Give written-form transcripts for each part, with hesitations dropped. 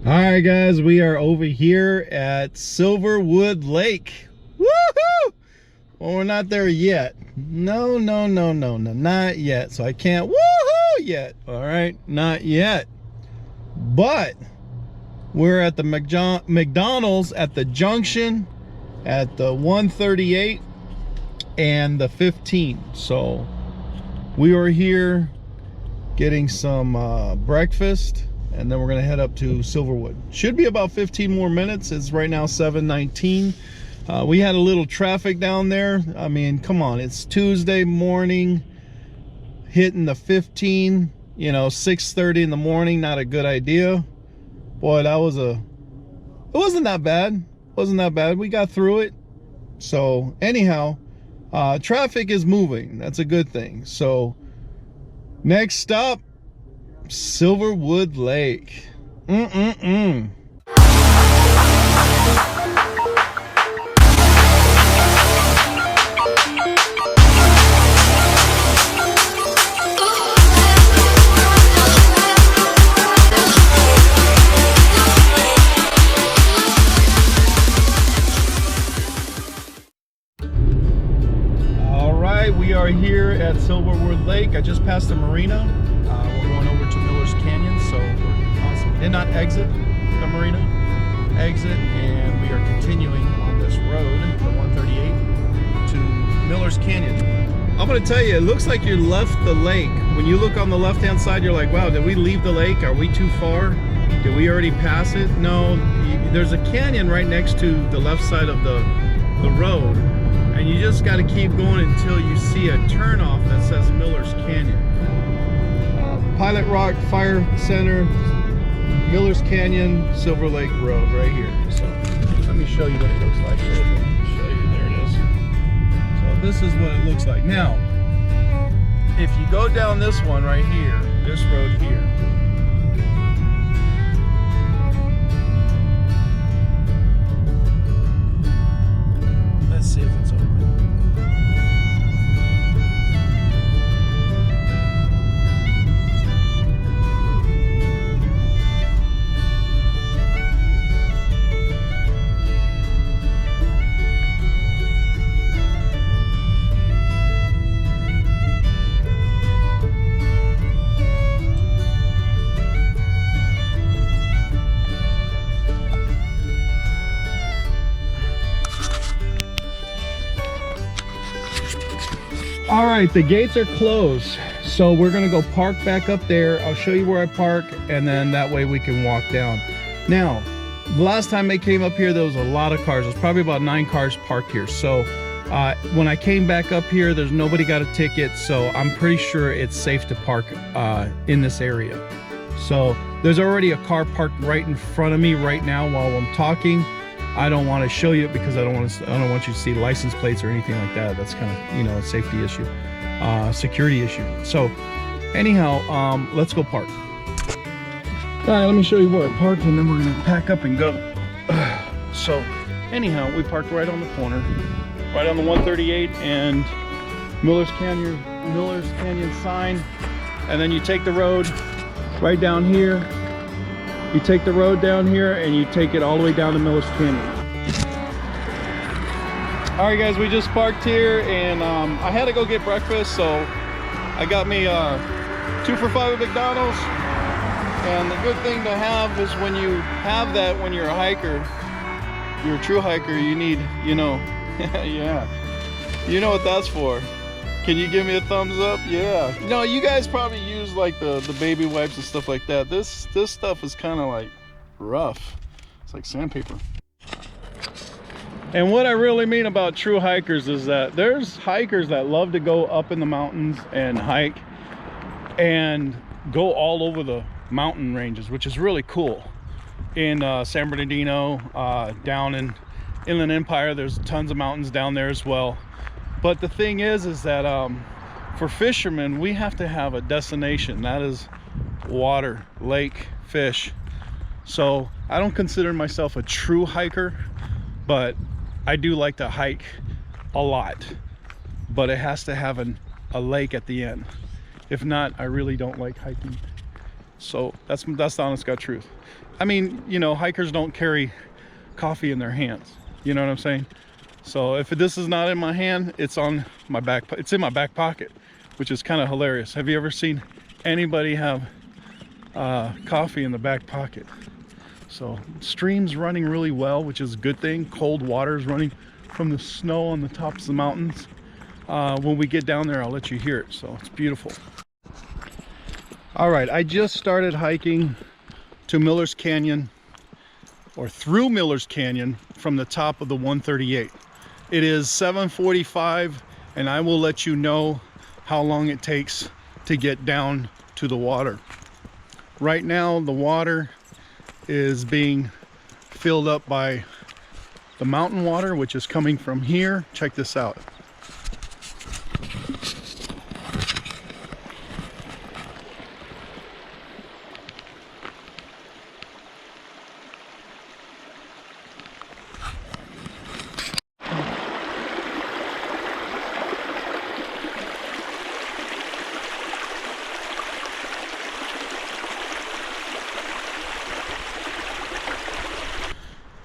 All right, guys, we are over here at Silverwood Lake. Woohoo! Well, we're not there yet. No, not yet. So I can't woohoo yet. All right, not yet. But we're at the McDonald's at the junction at the 138 and the 15. So we are here getting some breakfast, and then we're gonna head up to Silverwood. Should be about 15 more minutes. It's right now 7:19. We had a little traffic down there. I mean, come on, it's Tuesday morning, hitting the 15, you know, 6:30 in the morning, not a good idea. Boy, it wasn't that bad. Wasn't that bad. We got through it. So anyhow, traffic is moving. That's a good thing. So next stop, Silverwood Lake. All right, we are here at Silverwood Lake. I just passed the marina. We're going over to Miller's Canyon, so we did not exit the marina, and we are continuing on this road, the 138, to Miller's Canyon. I'm gonna tell you, it looks like you left the lake. When you look on the left-hand side, you're like, wow, did we leave the lake? Are we too far? Did we already pass it? No, there's a canyon right next to the left side of the road, and you just got to keep going until you see a turnoff that says Miller's Canyon. Pilot Rock Fire Center, Miller's Canyon, Silver Lake Road, right here. So let me show you what it looks like. Show you, there it is. So this is what it looks like. Now, if you go down this one right here, this road here, let's see if it's open. All right, the gates are closed, so we're gonna go park back up there. I'll show you where I park, and then that way we can walk down. Now, the last time they came up here, there was a lot of cars. There's probably about 9 cars parked here. So when I came back up here, there's nobody got a ticket, so I'm pretty sure it's safe to park in this area. So there's already a car parked right in front of me right now while I'm talking. I don't want to show you it because I don't want you to see license plates or anything like that. That's kind of, you know, a safety issue, security issue. So anyhow, let's go park. All right, let me show you where I parked, and then we're gonna pack up and go. So anyhow, we parked right on the corner, right on the 138 and Miller's Canyon sign, and then you take the road right down here. You take the road down here and you take it all the way down to Miller's Canyon. All right, guys, we just parked here, and I had to go get breakfast, so I got me 2 for $5 at McDonald's. And the good thing to have is when you have that, when you're a hiker, you're a true hiker, you need, you know, yeah, you know what that's for. Can you give me a thumbs up? Yeah. No, you guys probably use like the baby wipes and stuff like that. This stuff is kind of like rough. It's like sandpaper. And what I really mean about true hikers is that there's hikers that love to go up in the mountains and hike and go all over the mountain ranges, which is really cool. In San Bernardino, down in Inland Empire, there's tons of mountains down there as well. But the thing is that for fishermen, we have to have a destination. That is water, lake, fish. So I don't consider myself a true hiker, but I do like to hike a lot. But it has to have a lake at the end. If not, I really don't like hiking. So that's the honest God truth. I mean, you know, hikers don't carry coffee in their hands. You know what I'm saying? So if this is not in my hand, it's on my back. It's in my back pocket, which is kind of hilarious. Have you ever seen anybody have coffee in the back pocket? So streams running really well, which is a good thing. Cold water is running from the snow on the tops of the mountains. When we get down there, I'll let you hear it. So it's beautiful. All right, I just started hiking to Miller's Canyon, or through Miller's Canyon, from the top of the 138. It is 7:45, and I will let you know how long it takes to get down to the water. Right now, the water is being filled up by the mountain water, which is coming from here. Check this out.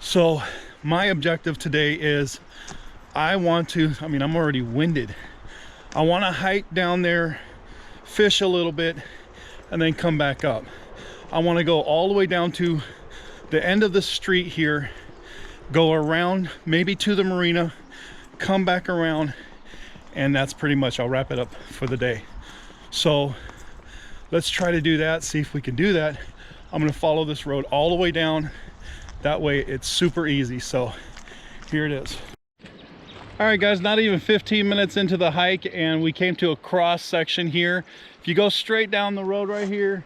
So my objective today is I'm already winded. I want to hike down there, fish a little bit, and then come back up. I want to go all the way down to the end of the street here, go around maybe to the marina, come back around, and that's pretty much, I'll wrap it up for the day. So let's try to do that, see if we can do that. I'm going to follow this road all the way down. That way it's super easy. So here it is. All right guys, not even 15 minutes into the hike and we came to a cross section here. If you go straight down the road right here,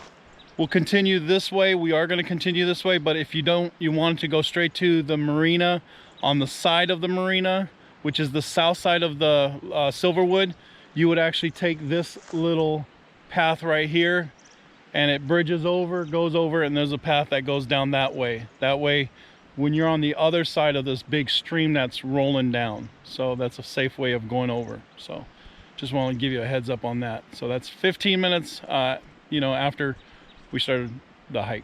we'll continue this way. We are going to continue this way, but if you don't, you want to go straight to the marina. On the side of the marina, which is the south side of the Silverwood, you would actually take this little path right here, and it bridges over, goes over, and there's a path that goes down that way. That way, when you're on the other side of this big stream that's rolling down. So that's a safe way of going over. So just want to give you a heads up on that. So that's 15 minutes, you know, after we started the hike.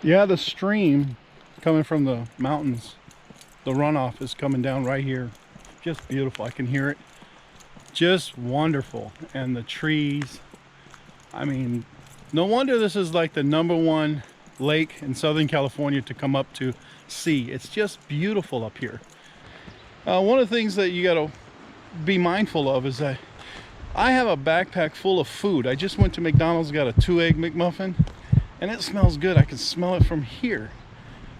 Yeah, the stream coming from the mountains, the runoff is coming down right here. Just beautiful. I can hear it. Just wonderful. And the trees. I mean, no wonder this is like the #1 lake in Southern California to come up to see. It's just beautiful up here. One of the things that you got to be mindful of is that I have a backpack full of food. I just went to McDonald's, got a 2-egg McMuffin, and it smells good. I can smell it from here.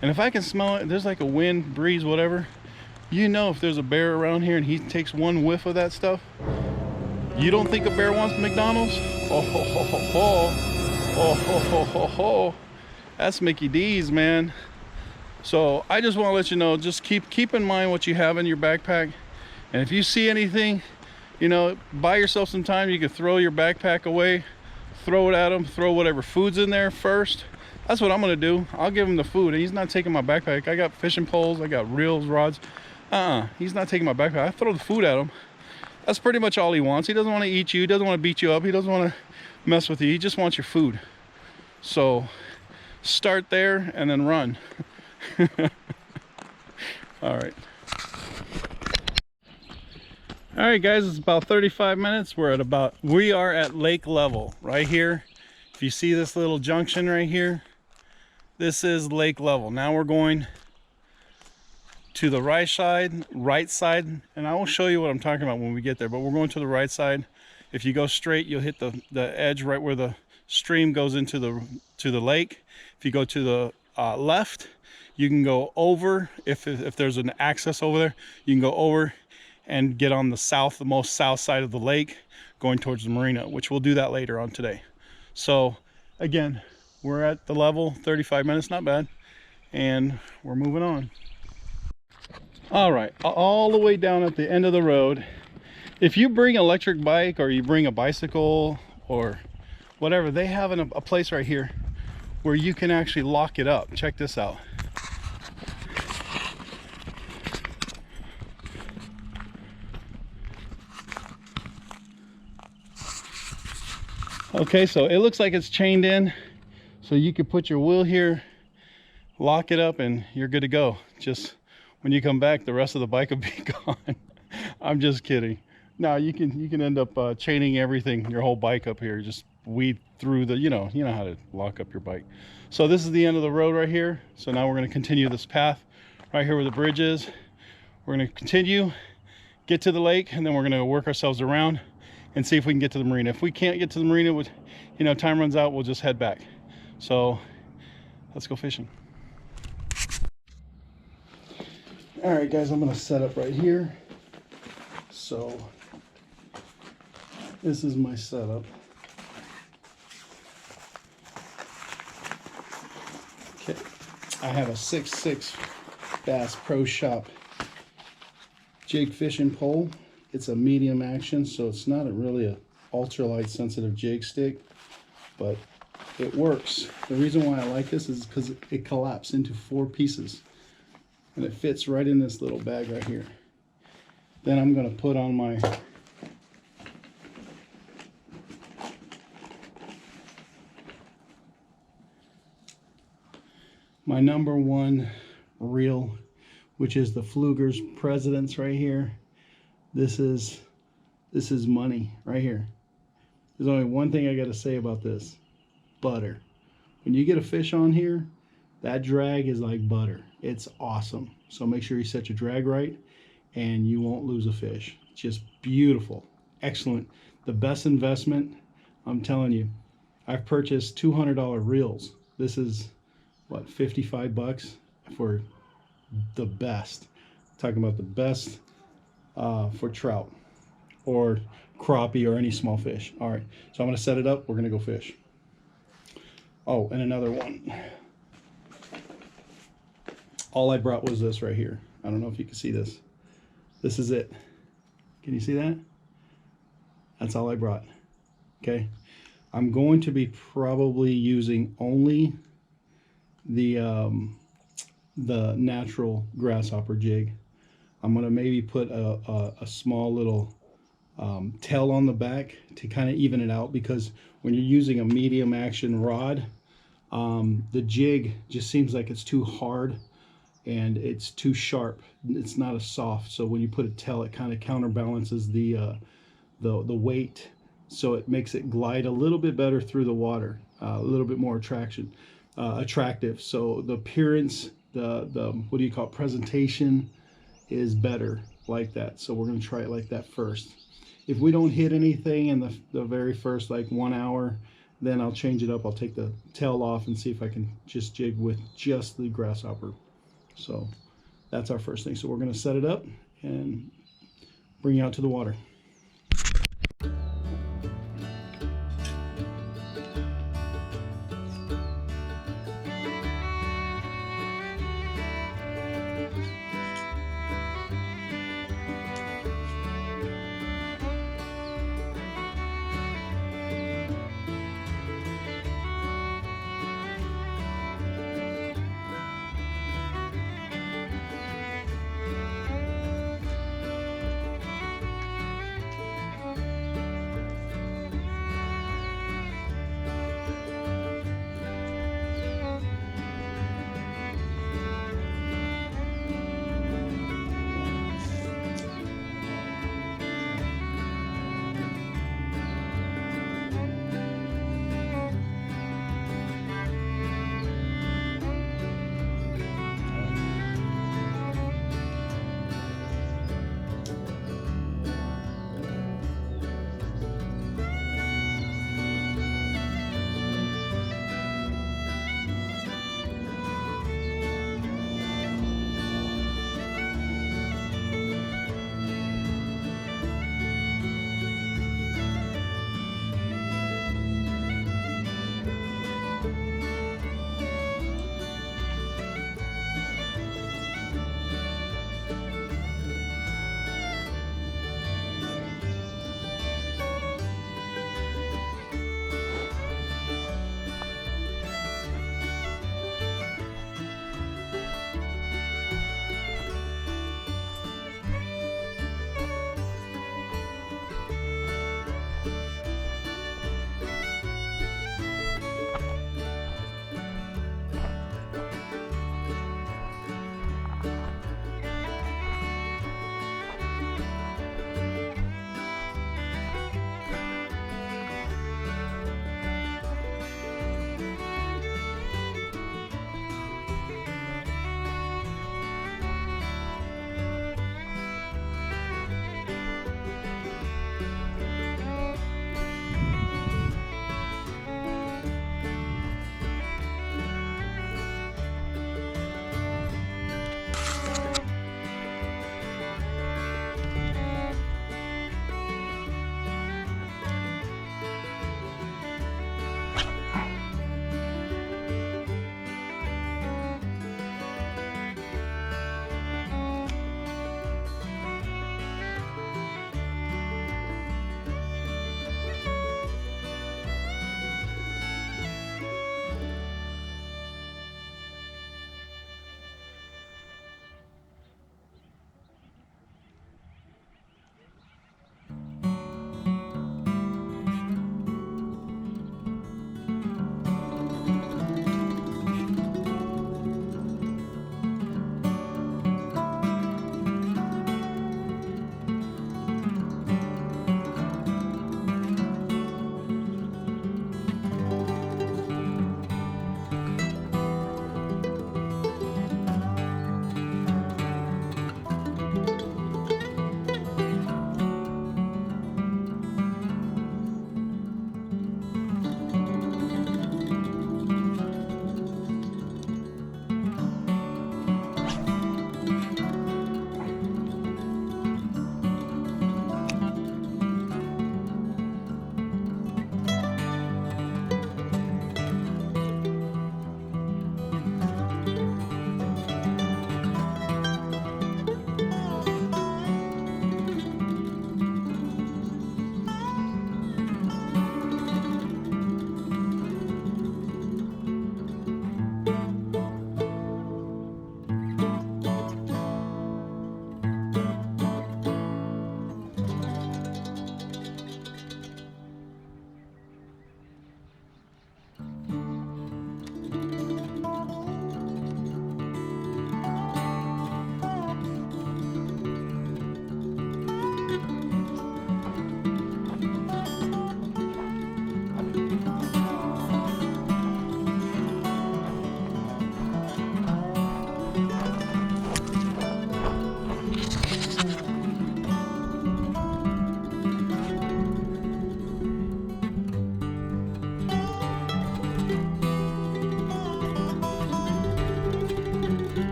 And if I can smell it, there's like a wind, breeze, whatever. You know, if there's a bear around here and he takes one whiff of that stuff, you don't think a bear wants McDonald's? Oh, ho, ho, ho, ho. Oh, ho, ho, ho, ho. That's Mickey D's, man. So I just want to let you know, just keep in mind what you have in your backpack. And if you see anything, you know, buy yourself some time. You can throw your backpack away, throw it at him, throw whatever food's in there first. That's what I'm going to do. I'll give him the food. He's not taking my backpack. I got fishing poles. I got reels, rods. He's not taking my backpack. I throw the food at him. That's pretty much all he wants. He doesn't want to eat you. He doesn't want to beat you up. He doesn't want to mess with you. He just wants your food. So start there and then run. All right. All right, guys, it's about 35 minutes. We are at lake level right here. If you see this little junction right here, this is lake level. Now we're going to the right side, and I will show you what I'm talking about when we get there, but we're going to the right side. If you go straight, you'll hit the edge right where the stream goes into the lake. If you go to the left, you can go over. If there's an access over there, you can go over and get on the most south side of the lake, going towards the marina, which we'll do that later on today. So again, we're at the level, 35 minutes, not bad, and we're moving on. All right, all the way down at the end of the road. If you bring an electric bike or you bring a bicycle or whatever, they have a place right here where you can actually lock it up. Check this out. Okay, so it looks like it's chained in, so you could put your wheel here, lock it up, and you're good to go. Just when you come back, the rest of the bike will be gone. I'm just kidding. Now you can end up chaining everything, your whole bike up here. Just weed through the, you know how to lock up your bike. So this is the end of the road right here. So now we're going to continue this path right here where the bridge is. We're going to continue, get to the lake, and then we're going to work ourselves around and see if we can get to the marina. If we can't get to the marina, with, time runs out, we'll just head back. So let's go fishing. All right, guys, I'm going to set up right here. So this is my setup. Okay, I have a 6'6" Bass Pro Shop jig fishing pole. It's a medium action, so it's not really a ultralight sensitive jig stick, but it works. The reason why I like this is because it collapses into 4 pieces, and it fits right in this little bag right here. Then I'm going to put on my number 1 reel, which is the Pfluger's Presidents right here. This is money right here. There's only one thing I got to say about this: butter. When you get a fish on here, that drag is like butter. It's awesome. So make sure you set your drag right, and you won't lose a fish. Just beautiful, excellent, the best investment. I'm telling you, I've purchased $200 reels. This is what, 55 bucks for the best. Talking about the best for trout or crappie or any small fish. All right, so I'm going to set it up. We're going to go fish. Oh, and another one. All I brought was this right here. I don't know if you can see this. This is it. Can you see that? That's all I brought. Okay, I'm going to be probably using only the natural grasshopper jig. I'm gonna maybe put a small little tail on the back to kind of even it out, because when you're using a medium action rod, the jig just seems like it's too hard and it's too sharp. It's not as soft. So when you put a tail, it kind of counterbalances the weight, so it makes it glide a little bit better through the water, a little bit more attractive. So the appearance, the what do you call it, presentation is better like that. So we're going to try it like that first. If we don't hit anything in the very first like 1 hour, then I'll change it up. I'll take the tail off and see if I can just jig with just the grasshopper. So that's our first thing. So we're going to set it up and bring you out to the water.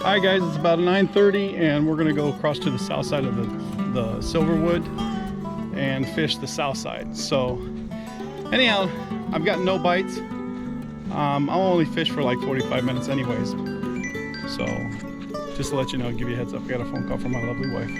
Alright guys, it's about 9:30 and we're gonna go across to the south side of the Silverwood and fish the south side. So anyhow, I've got no bites. I'll only fish for like 45 minutes anyways. So just to let you know, give you a heads up, I got a phone call from my lovely wife.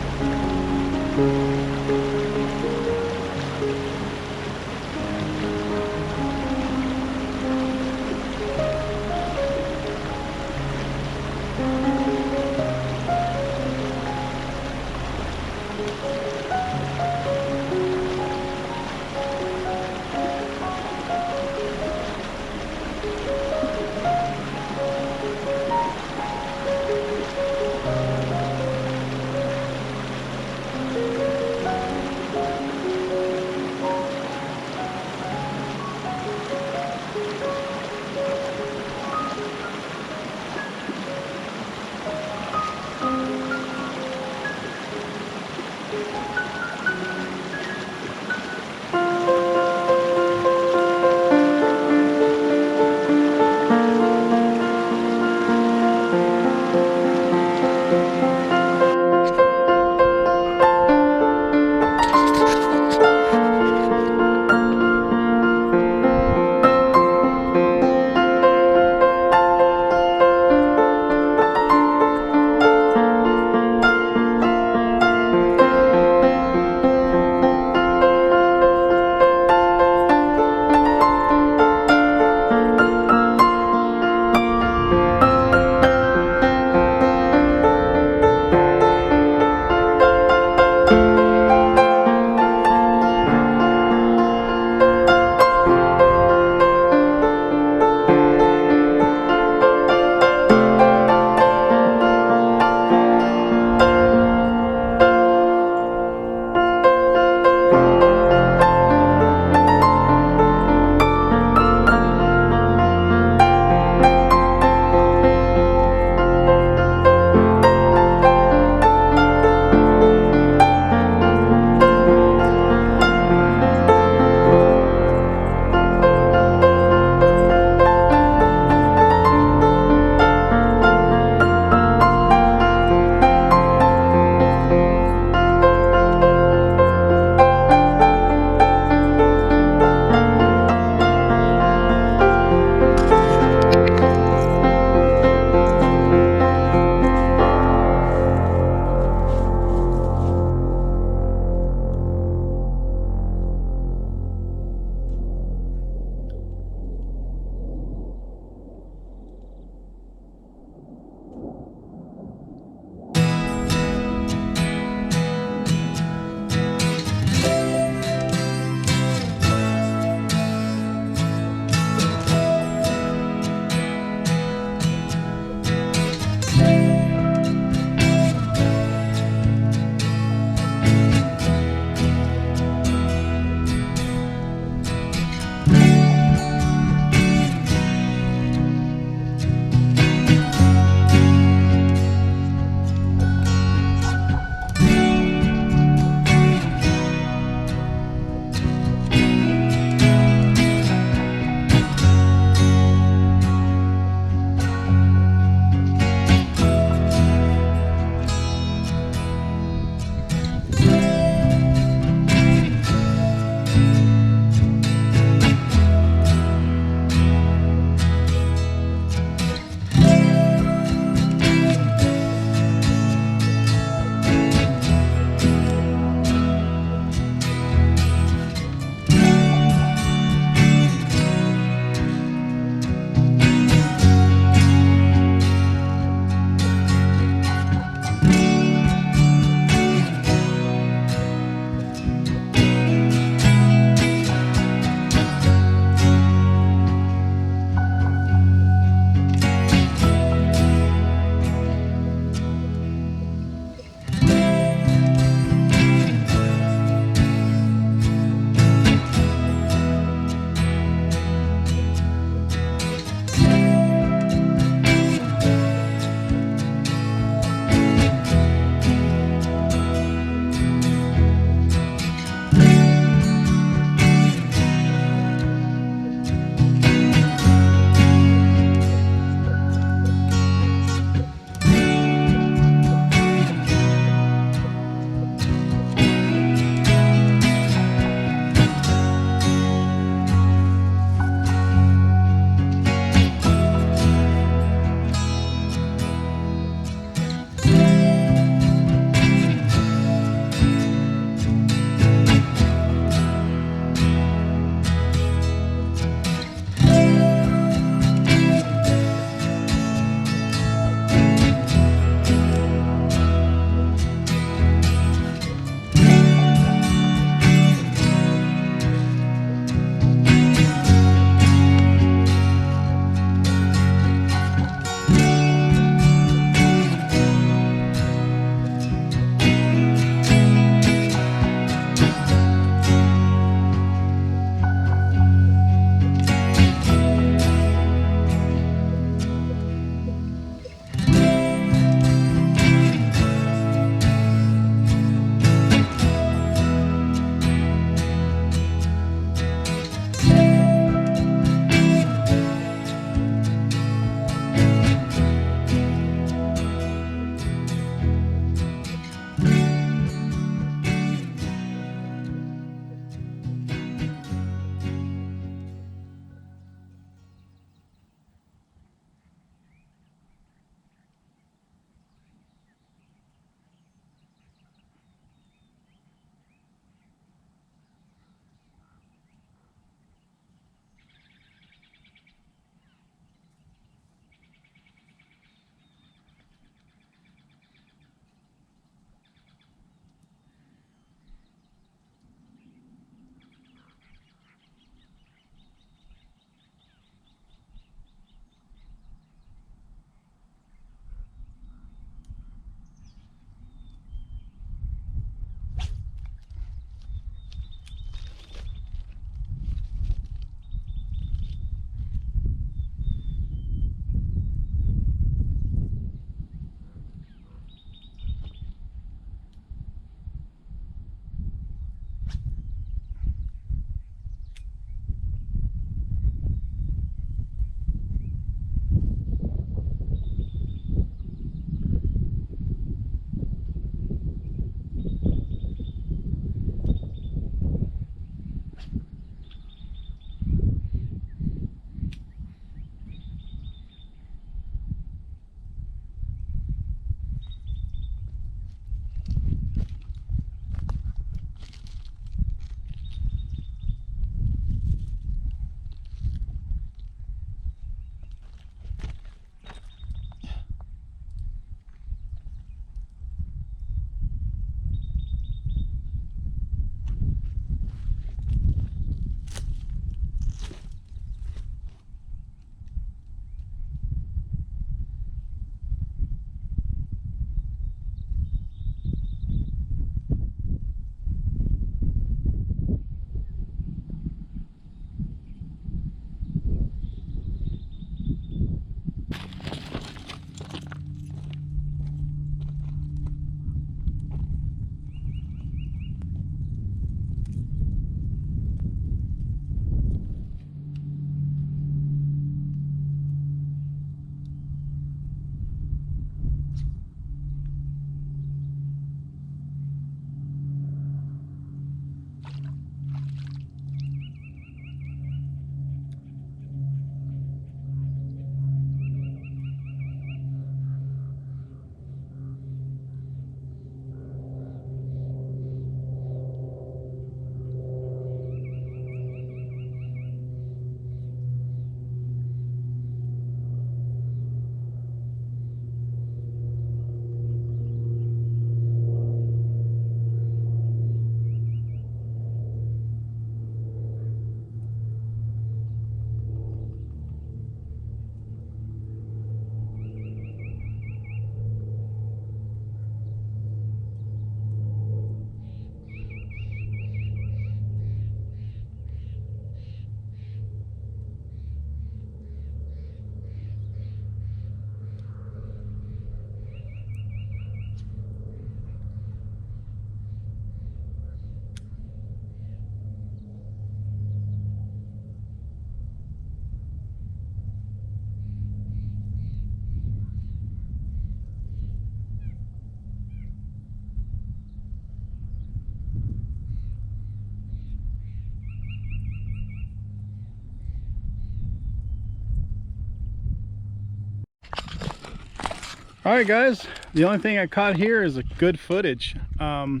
All right, guys, the only thing I caught here is a good footage. I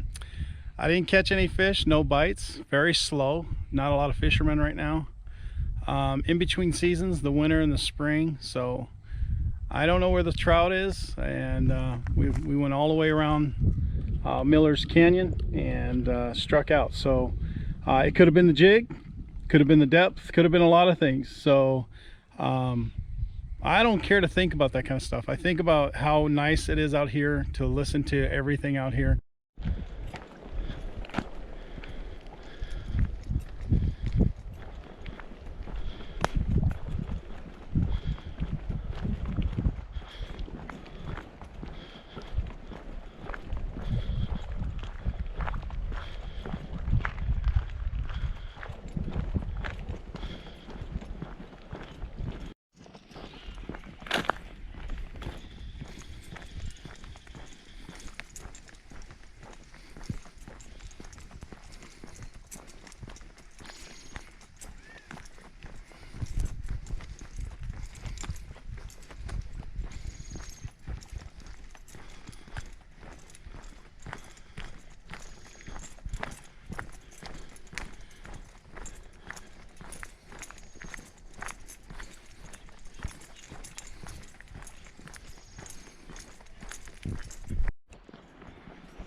didn't catch any fish, no bites, very slow, not a lot of fishermen right now. In between seasons, the winter and the spring, so I don't know where the trout is, and we went all the way around Miller's Canyon and struck out. So it could have been the jig, could have been the depth, could have been a lot of things. So I don't care to think about that kind of stuff. I think about how nice it is out here to listen to everything out here.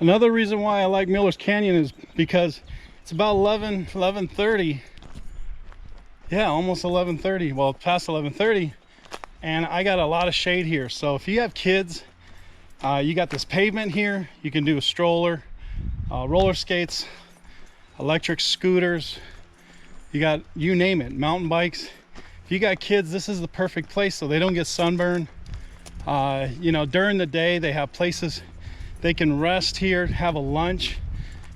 Another reason why I like Miller's Canyon is because it's about 11:30. Yeah, almost 11:30. Well, past 11:30, and I got a lot of shade here. So if you have kids, you got this pavement here. You can do a stroller, roller skates, electric scooters. You got, you name it, mountain bikes. If you got kids, this is the perfect place so they don't get sunburned. You know, during the day they have places they can rest here, have a lunch,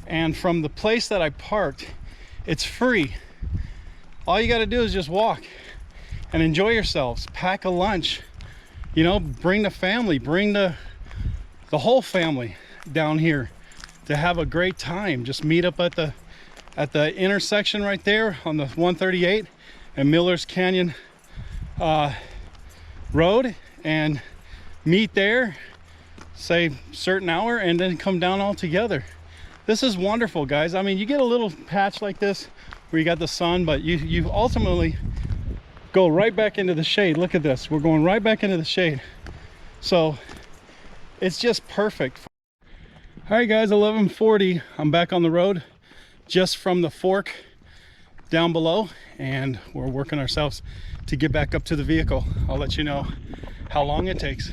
and from the place that I parked, it's free. All you got to do is just walk and enjoy yourselves. Pack a lunch, you know, bring the family, bring the whole family down here to have a great time. Just meet up at the intersection right there on the 138 and Miller's Canyon Road, and meet there, say certain hour, and then come down all together. This is wonderful, guys. I mean, you get a little patch like this where you got the sun, but you ultimately go right back into the shade. Look at this, we're going right back into the shade, so it's just perfect. All right, guys, 11:40. I'm back on the road just from the fork down below, and we're working ourselves to get back up to the vehicle. I'll let you know how long it takes.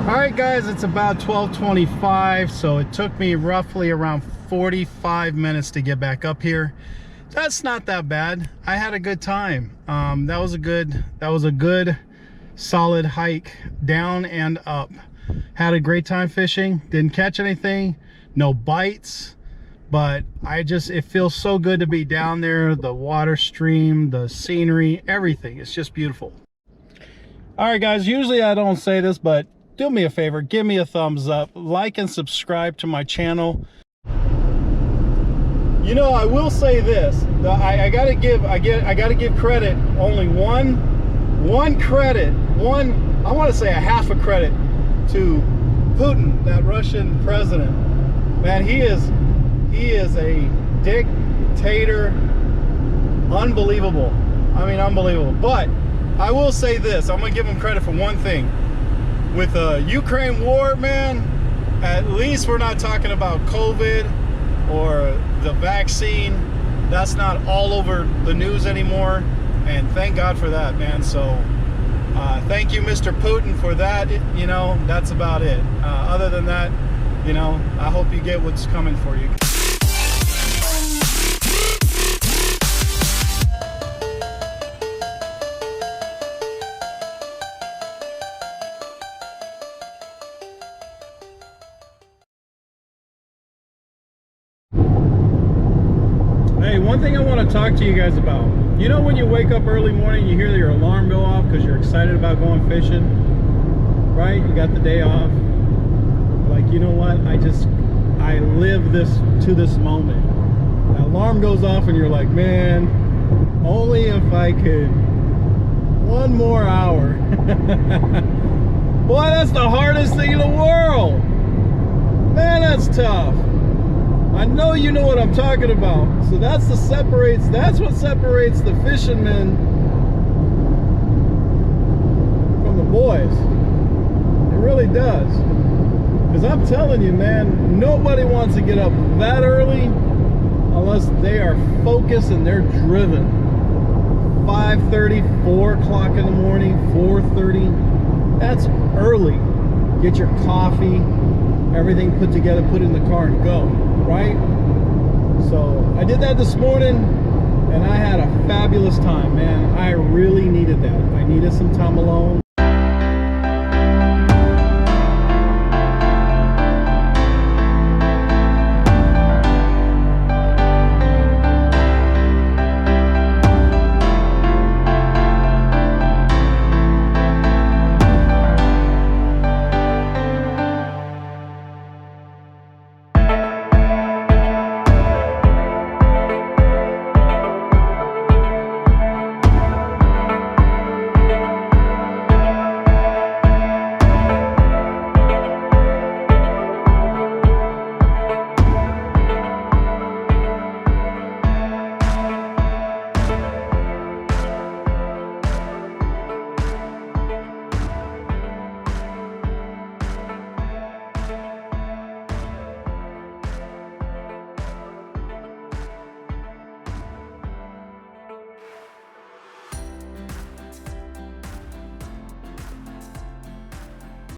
All right, guys, it's about 12:25, so it took me roughly around 45 minutes to get back up here. That's not that bad. I had a good time. That was a good solid hike down and up. Had a great time fishing. Didn't catch anything, no bites, but it feels so good to be down there. The water stream, the scenery, everything. It's just beautiful. All right, guys, usually I don't say this, but do me a favor, give me a thumbs up, like and subscribe to my channel. You know, I will say this, I gotta give credit, only one credit, I want to say a half a credit to Putin, that Russian president. Man, he is a dictator. Unbelievable. I mean, unbelievable. But I will say this, I'm gonna give him credit for one thing. With the Ukraine war, man, at least we're not talking about COVID or the vaccine. That's not all over the news anymore, and thank God for that, man. So thank you, Mr. Putin, for that. You know, that's about it. Other than that, you know, I hope you get what's coming for you. Hey, one thing I want to talk to you guys about. You know, when you wake up early morning, you hear your alarm go off because you're excited about going fishing, right? You got the day off. like, you know what, I live this to this moment. The alarm goes off and you're like, man, only if I could one more hour. Boy, that's the hardest thing in the world. Man, that's tough. I know you know what I'm talking about. So that's what separates the fishermen from the boys. It really does. Because I'm telling you, man, nobody wants to get up that early unless they are focused and they're driven. 5:30, 4 o'clock in the morning, 4:30. That's early. Get your coffee, everything put together, put in the car and go, right? So I did that this morning and I had a fabulous time, man. I really needed that. I needed some time alone.